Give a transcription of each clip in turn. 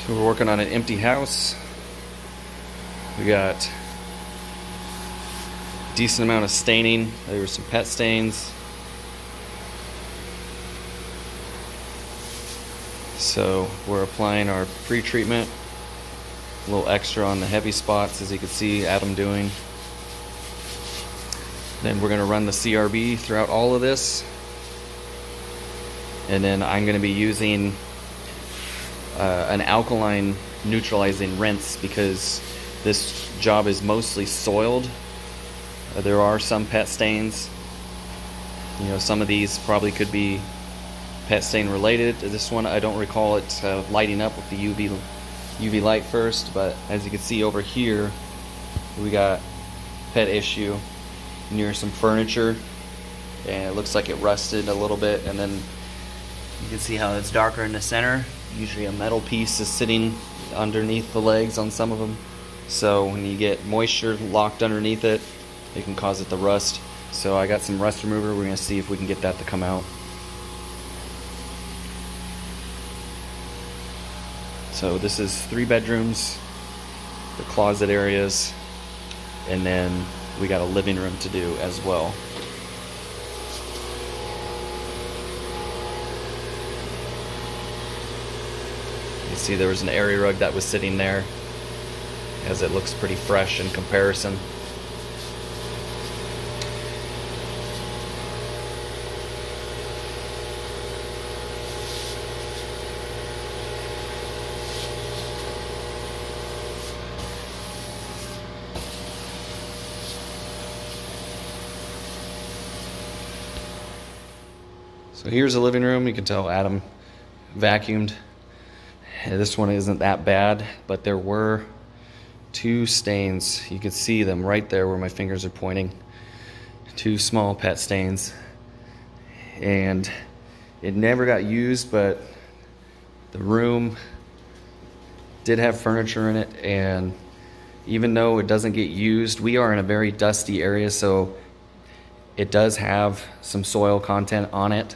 So we're working on an empty house. We got a decent amount of staining. There were some pet stains. So we're applying our pre-treatment. A little extra on the heavy spots, as you can see Adam doing. Then we're going to run the CRB throughout all of this. And then I'm going to be using an alkaline neutralizing rinse because this job is mostly soiled. There are some pet stains. You know, some of these probably could be pet stain related. This one, I don't recall it lighting up with the UV light first, but as you can see over here, we got pet issue near some furniture, and it looks like it rusted a little bit, and then you can see how it's darker in the center. Usually a metal piece is sitting underneath the legs on some of them, so when you get moisture locked underneath it, it can cause it to rust. So I got some rust remover. We're going to see if we can get that to come out. So this is 3 bedrooms, the closet areas, and then we got a living room to do as well. You see there was an area rug that was sitting there, as it looks pretty fresh in comparison. So here's the living room. You can tell Adam vacuumed. This one isn't that bad, but there were 2 stains. You can see them right there where my fingers are pointing. 2 small pet stains. And it never got used, but the room did have furniture in it, and even though it doesn't get used, we are in a very dusty area, so it does have some soil content on it.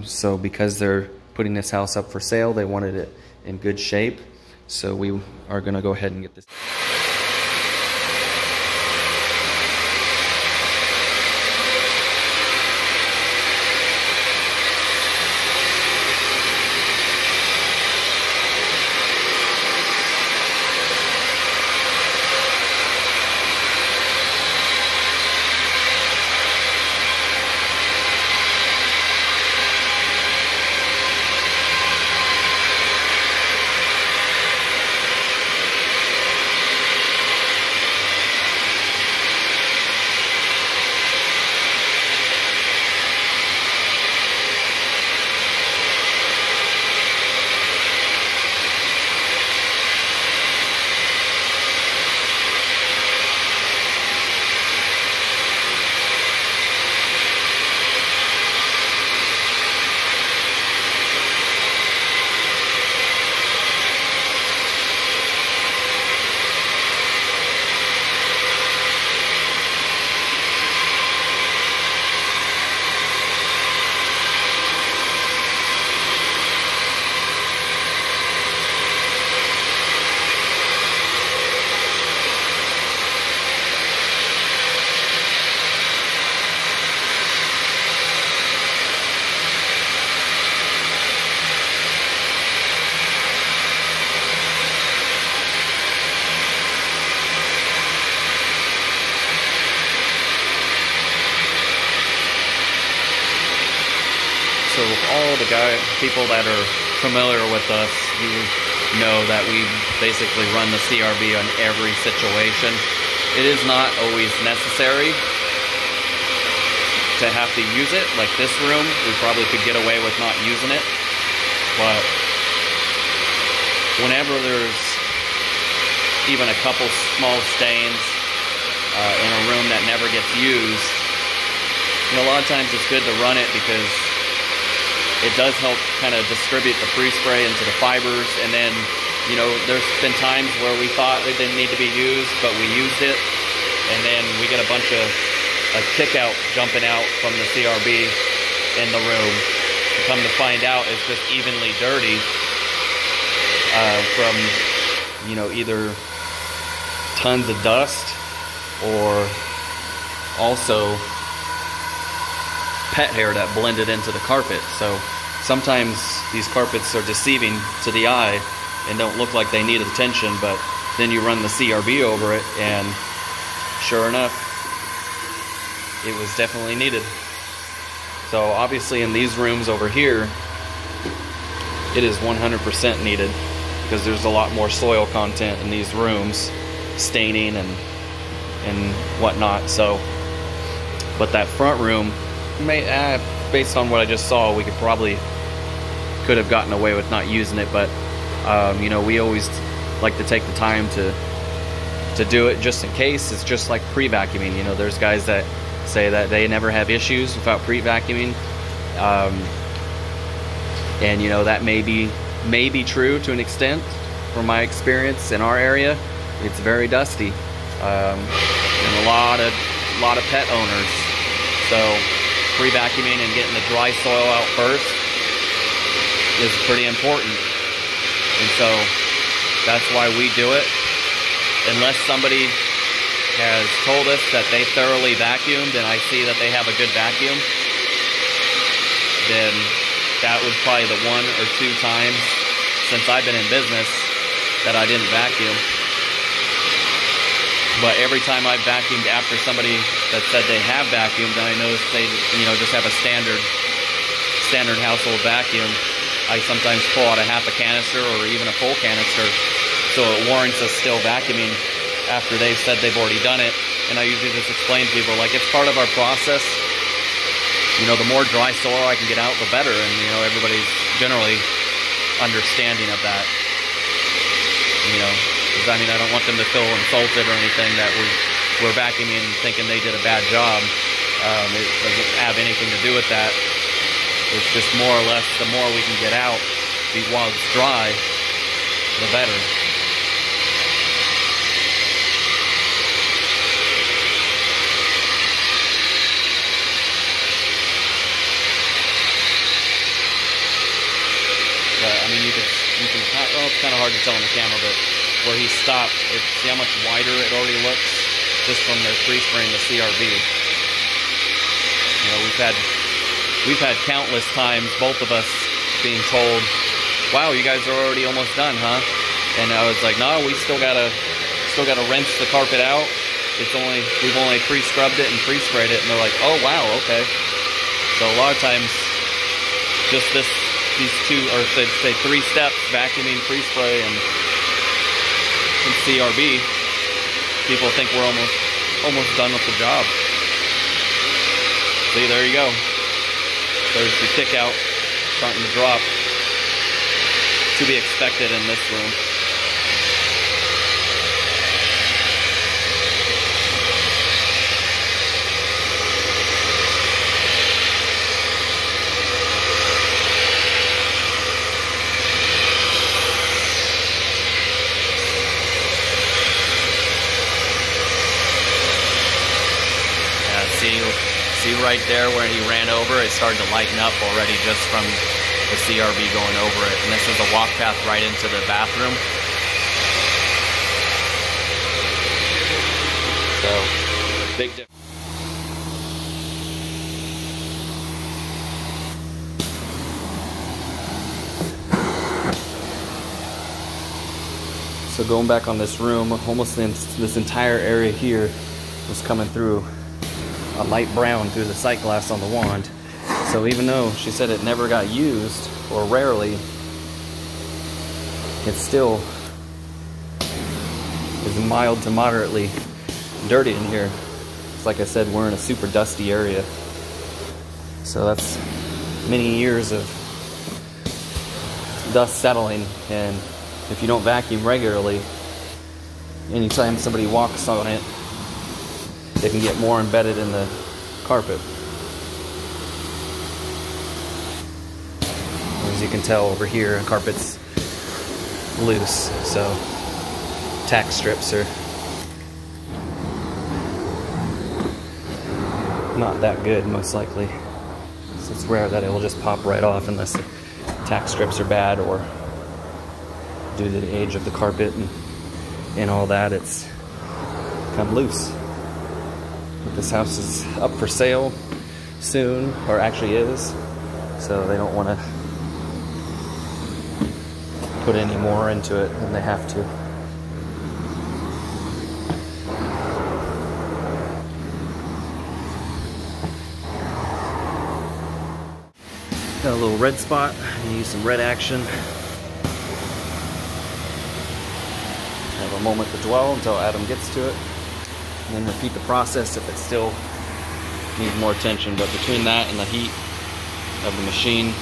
So because they're putting this house up for sale, they wanted it in good shape. So we are going to go ahead and get this. So all the people that are familiar with us, you know that we basically run the CRB on every situation. It is not always necessary to have to use it. Like this room, we probably could get away with not using it. But whenever there's even a couple small stains in a room that never gets used, you know, a lot of times it's good to run it because it does help kind of distribute the pre-spray into the fibers. And then, you know, there's been times where we thought it didn't need to be used, but we used it, and then we get a bunch of kick out jumping out from the CRB in the room. To come to find out, it's just evenly dirty. from, you know, either tons of dust or also pet hair that blended into the carpet. So sometimes these carpets are deceiving to the eye and don't look like they need attention, but then you run the CRB over it and sure enough, it was definitely needed. So obviously in these rooms over here, it is 100% needed because there's a lot more soil content in these rooms, staining and whatnot. So, but that front room, based on what I just saw, we could have gotten away with not using it, but you know, we always like to take the time to do it just in case. It's just like pre-vacuuming. You know, there's guys that say that they never have issues without pre-vacuuming, and you know, that may be true to an extent. From my experience in our area, it's very dusty, and a lot of pet owners. So pre-vacuuming and getting the dry soil out first is pretty important, and so that's why we do it. Unless somebody has told us that they thoroughly vacuumed and I see that they have a good vacuum, then that was probably the 1 or 2 times since I've been in business that I didn't vacuum. But every time I've vacuumed after somebody that said they have vacuumed, and I noticed they, you know, just have a standard household vacuum, I sometimes pull out a half a canister or even a full canister, so it warrants us still vacuuming after they've said they've already done it. And I usually just explain to people, like, it's part of our process. You know, the more dry soil I can get out, the better. And, you know, everybody's generally understanding of that. You know, because I mean, I don't want them to feel insulted or anything that we're vacuuming thinking they did a bad job. It doesn't have anything to do with that. It's just more or less, the more we can get out while it's dry, the better. But I mean, you can well, it's kind of hard to tell on the camera, but where he stopped, see how much wider it already looks just from their pre-spraying the CRB. You know, we've had countless times, both of us being told, "Wow, you guys are already almost done, huh?" And I was like, "No, we still gotta rinse the carpet out. We've only pre-scrubbed it and pre-sprayed it." And they're like, "Oh wow, okay." So a lot of times, just these 2 or say 3 steps, vacuuming, pre-spray, and CRB, people think we're almost done with the job. See, there you go. There's the kick out starting to drop. To be expected in this room. See right there where he ran over, it started to lighten up already just from the CRB going over it. And this is a walk path right into the bathroom. So, big difference. So going back on this room, almost this entire area here was coming through a light brown through the sight glass on the wand. So even though she said it never got used, or rarely, it still is mild to moderately dirty in here. It's like I said, we're in a super dusty area. So that's many years of dust settling, and if you don't vacuum regularly, anytime somebody walks on it, they can get more embedded in the carpet. As you can tell over here, the carpet's loose, so tack strips are not that good, most likely. So it's rare that it will just pop right off unless the tack strips are bad or due to the age of the carpet and all that, it's come loose. But this house is up for sale soon, or actually is, so they don't want to put any more into it than they have to. Got a little red spot. I'm gonna use some red action. Have a moment to dwell until Adam gets to it, and then repeat the process if it still needs more attention. But between that and the heat of the machine,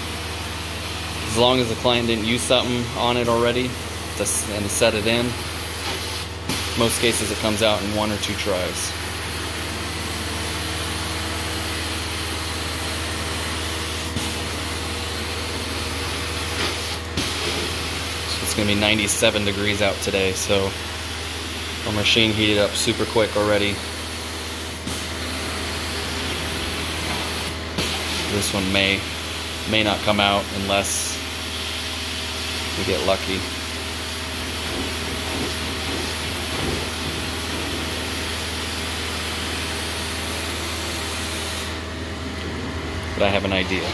as long as the client didn't use something on it already and to set it in, most cases it comes out in 1 or 2 tries. It's going to be 97 degrees out today, so our machine heated up super quick already. This one may not come out unless we get lucky. But I have an idea.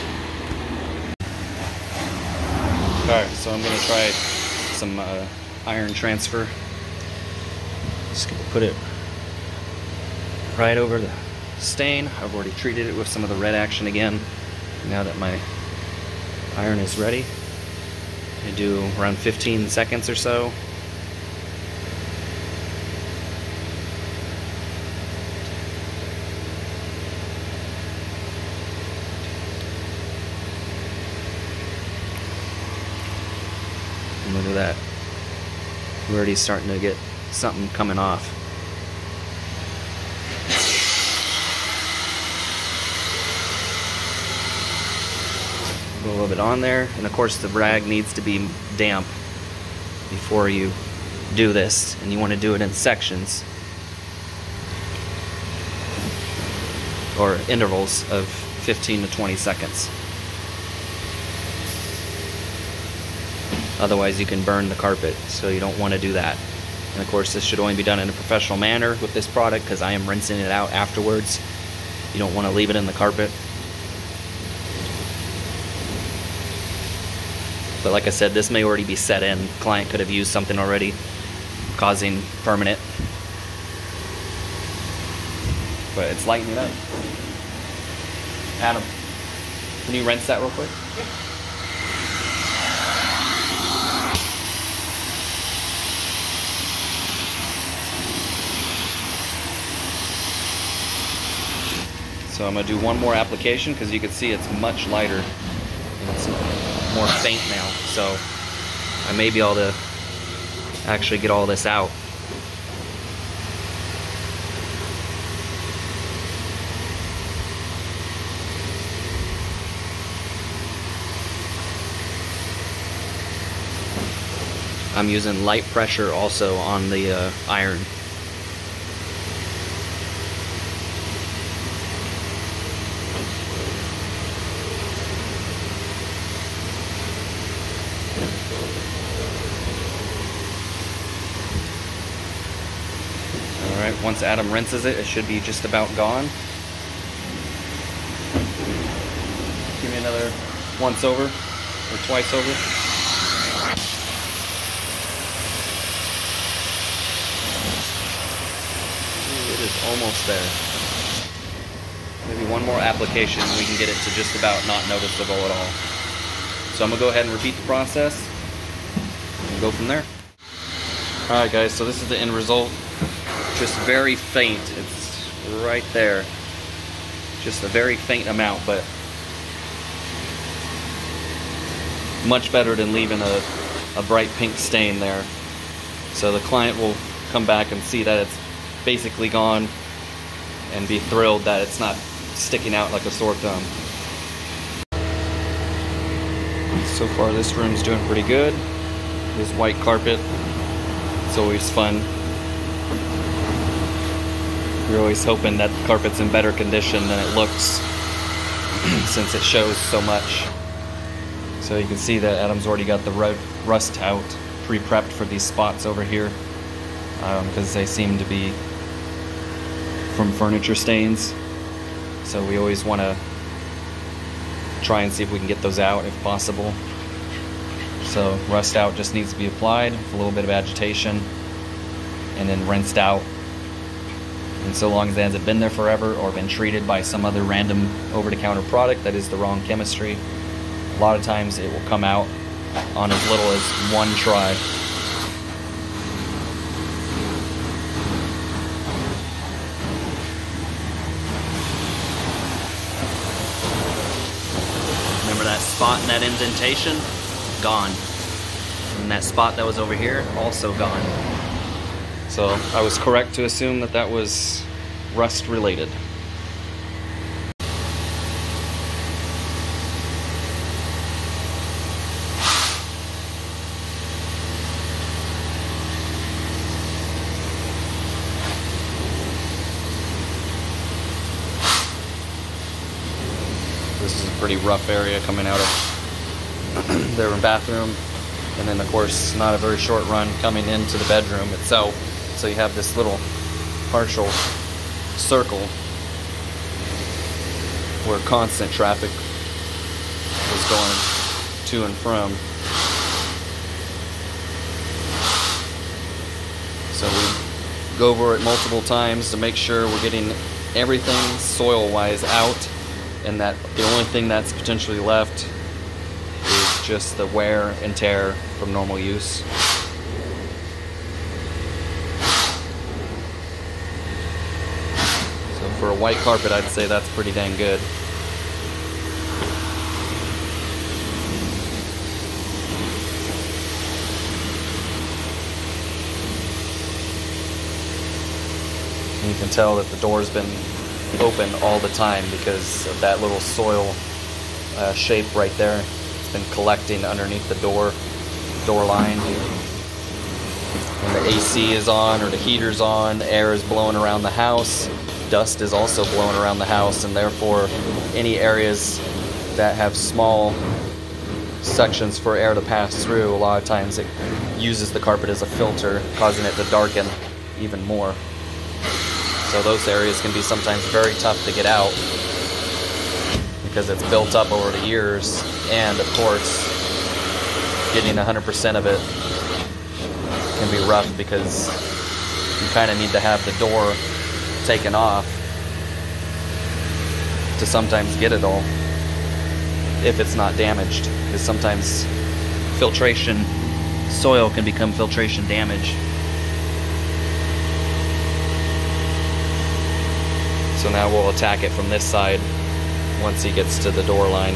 Alright, so I'm going to try some iron transfer. Just going to put it right over the stain. I've already treated it with some of the red action again. Now that my iron is ready, I do around 15 seconds or so. And look at that. We're already starting to get something coming off. Put a little bit on there, and of course the rag needs to be damp before you do this, and you want to do it in sections or intervals of 15 to 20 seconds. Otherwise you can burn the carpet, so you don't want to do that. And of course this should only be done in a professional manner with this product, because I am rinsing it out afterwards. You don't want to leave it in the carpet. But like I said, this may already be set in. The client could have used something already, causing permanent. But it's lightening it up. Adam, can you rinse that real quick? So I'm going to do one more application, because you can see it's much lighter and it's more faint now. So I may be able to actually get all this out. I'm using light pressure also on the iron. Alright, once Adam rinses it, it should be just about gone. Give me another once over or twice over. It is almost there. Maybe one more application and we can get it to just about not noticeable at all. So I'm going to go ahead and repeat the process and go from there. Alright guys, so this is the end result. Just very faint. It's right there. Just a very faint amount, but much better than leaving a bright pink stain there. So the client will come back and see that it's basically gone and be thrilled that it's not sticking out like a sore thumb. So far this room's doing pretty good. This white carpet, it's always fun. You're always hoping that the carpet's in better condition than it looks since it shows so much. So you can see that Adam's already got the rust out pre-prepped for these spots over here because they seem to be from furniture stains. So we always want to try and see if we can get those out if possible. So rust out just needs to be applied with a little bit of agitation and then rinsed out. And so long as it hasn't been there forever or been treated by some other random over-the-counter product that is the wrong chemistry, a lot of times it will come out on as little as one try. Remember that spot in that indentation? Gone. And that spot that was over here, also gone. So I was correct to assume that that was rust related. This is a pretty rough area coming out of their bathroom, and then of course not a very short run coming into the bedroom itself. So you have this little partial circle where constant traffic was going to and from. So we go over it multiple times to make sure we're getting everything soil-wise out, and that the only thing that's potentially left is just the wear and tear from normal use. So for a white carpet, I'd say that's pretty dang good. And you can tell that the door's been open all the time because of that little soil shape right there. It's been collecting underneath the door line. When the AC is on or the heater's on, air is blowing around the house, dust is also blowing around the house, and therefore any areas that have small sections for air to pass through, a lot of times it uses the carpet as a filter, causing it to darken even more. So those areas can be sometimes very tough to get out because it's built up over the years, and of course getting 100% of it can be rough because you kind of need to have the door taken off to sometimes get it all if it's not damaged, because sometimes filtration, soil can become filtration damage. So now we'll attack it from this side once he gets to the door line,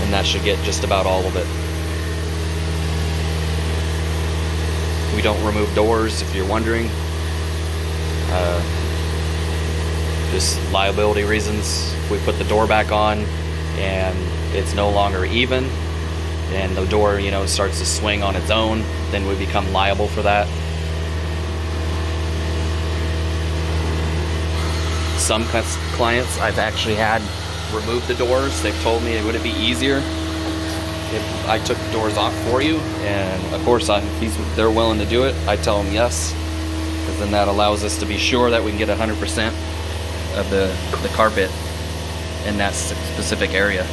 and that should get just about all of it. We don't remove doors, if you're wondering. Just liability reasons. If we put the door back on and it's no longer even, and the door, you know, starts to swing on its own, then we become liable for that. Some clients I've actually had remove the doors. They've told me it would be easier if I took the doors off for you, and of course if they're willing to do it, I tell them yes, because then that allows us to be sure that we can get 100% of the carpet in that specific area.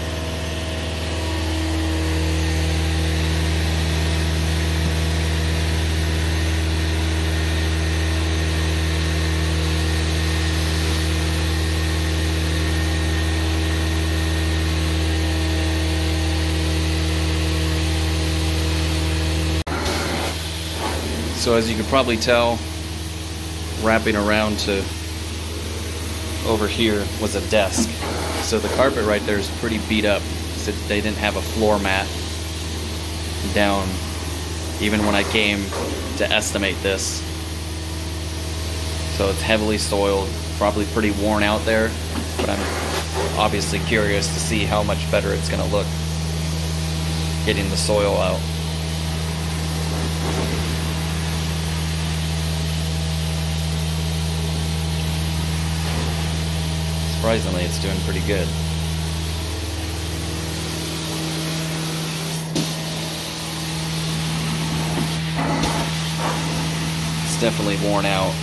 So as you can probably tell, wrapping around to over here was a desk. So the carpet right there is pretty beat up. So they didn't have a floor mat down even when I came to estimate this. So it's heavily soiled, probably pretty worn out there, but I'm obviously curious to see how much better it's going to look getting the soil out. Surprisingly, it's doing pretty good. definitely worn out.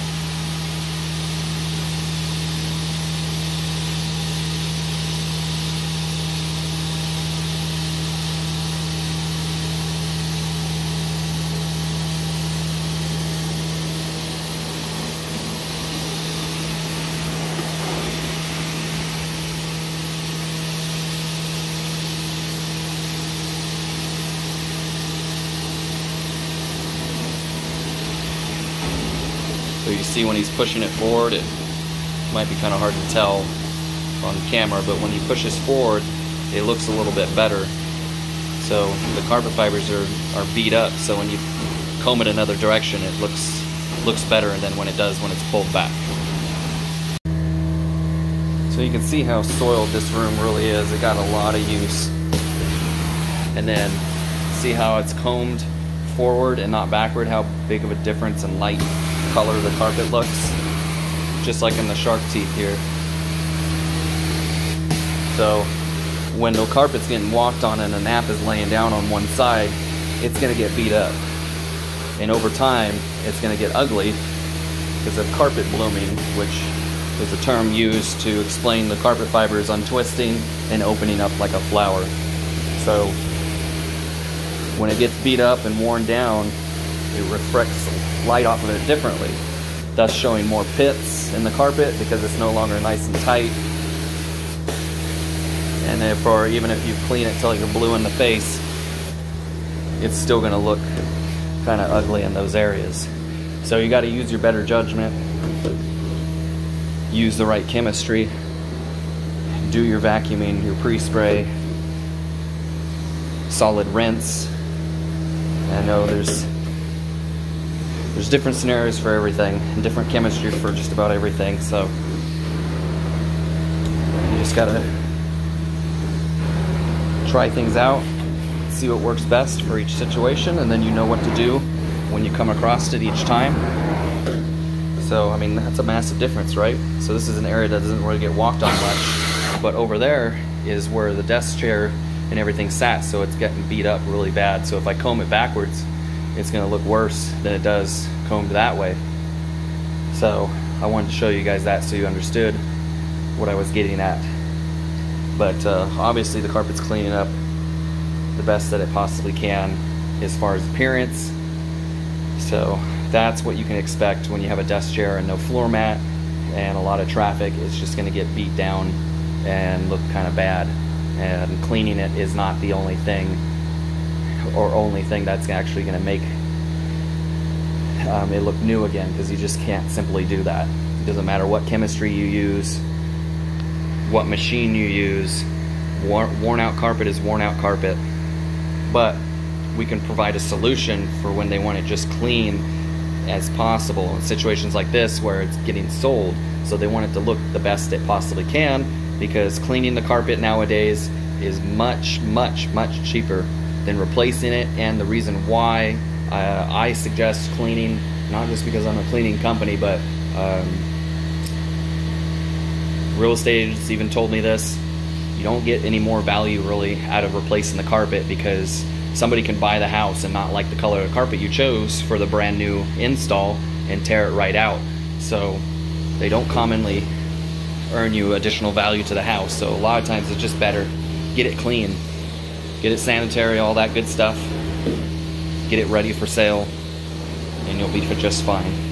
So you see when he's pushing it forward, it might be kind of hard to tell on camera, but when he pushes forward, it looks a little bit better. So the carpet fibers are beat up, so when you comb it another direction, it looks better than when it does when it's pulled back. So you can see how soiled this room really is. It got a lot of use. And then see how it's combed forward and not backward, how big of a difference in light color the carpet looks, just like in the shark teeth here. So when the carpet's getting walked on and a nap is laying down on one side, it's going to get beat up, and over time it's going to get ugly because of carpet blooming, which is a term used to explain the carpet fibers untwisting and opening up like a flower. So when it gets beat up and worn down, it reflects light off of it differently, thus showing more pits in the carpet because it's no longer nice and tight. And therefore, even if you clean it till you're blue in the face, it's still going to look kind of ugly in those areas. So you got to use your better judgment, use the right chemistry, do your vacuuming, your pre-spray, solid rinse. I know there's different scenarios for everything and different chemistry for just about everything, so you just gotta try things out, see what works best for each situation, and then you know what to do when you come across it each time. So I mean, that's a massive difference, right? So this is an area that doesn't really get walked on much, but over there is where the desk chair and everything sat, so it's getting beat up really bad. So if I comb it backwards, it's going to look worse than it does combed that way. So I wanted to show you guys that so you understood what I was getting at. But obviously the carpet's cleaning up the best that it possibly can as far as appearance. So that's what you can expect when you have a desk chair and no floor mat and a lot of traffic. It's just going to get beat down and look kind of bad. And cleaning it is not the only thing that's actually going to make it look new again, because you just can't simply do that. It doesn't matter what chemistry you use, what machine you use. Worn out carpet is worn out carpet, but we can provide a solution for when they want it just clean as possible in situations like this where it's getting sold. So they want it to look the best it possibly can, because cleaning the carpet nowadays is much cheaper than replacing it. And the reason why I suggest cleaning, not just because I'm a cleaning company, but real estate agents even told me this: you don't get any more value really out of replacing the carpet, because somebody can buy the house and not like the color of the carpet you chose for the brand new install and tear it right out. So they don't commonly earn you additional value to the house. So a lot of times it's just better get it clean, get it sanitary, all that good stuff, get it ready for sale, and you'll be just fine.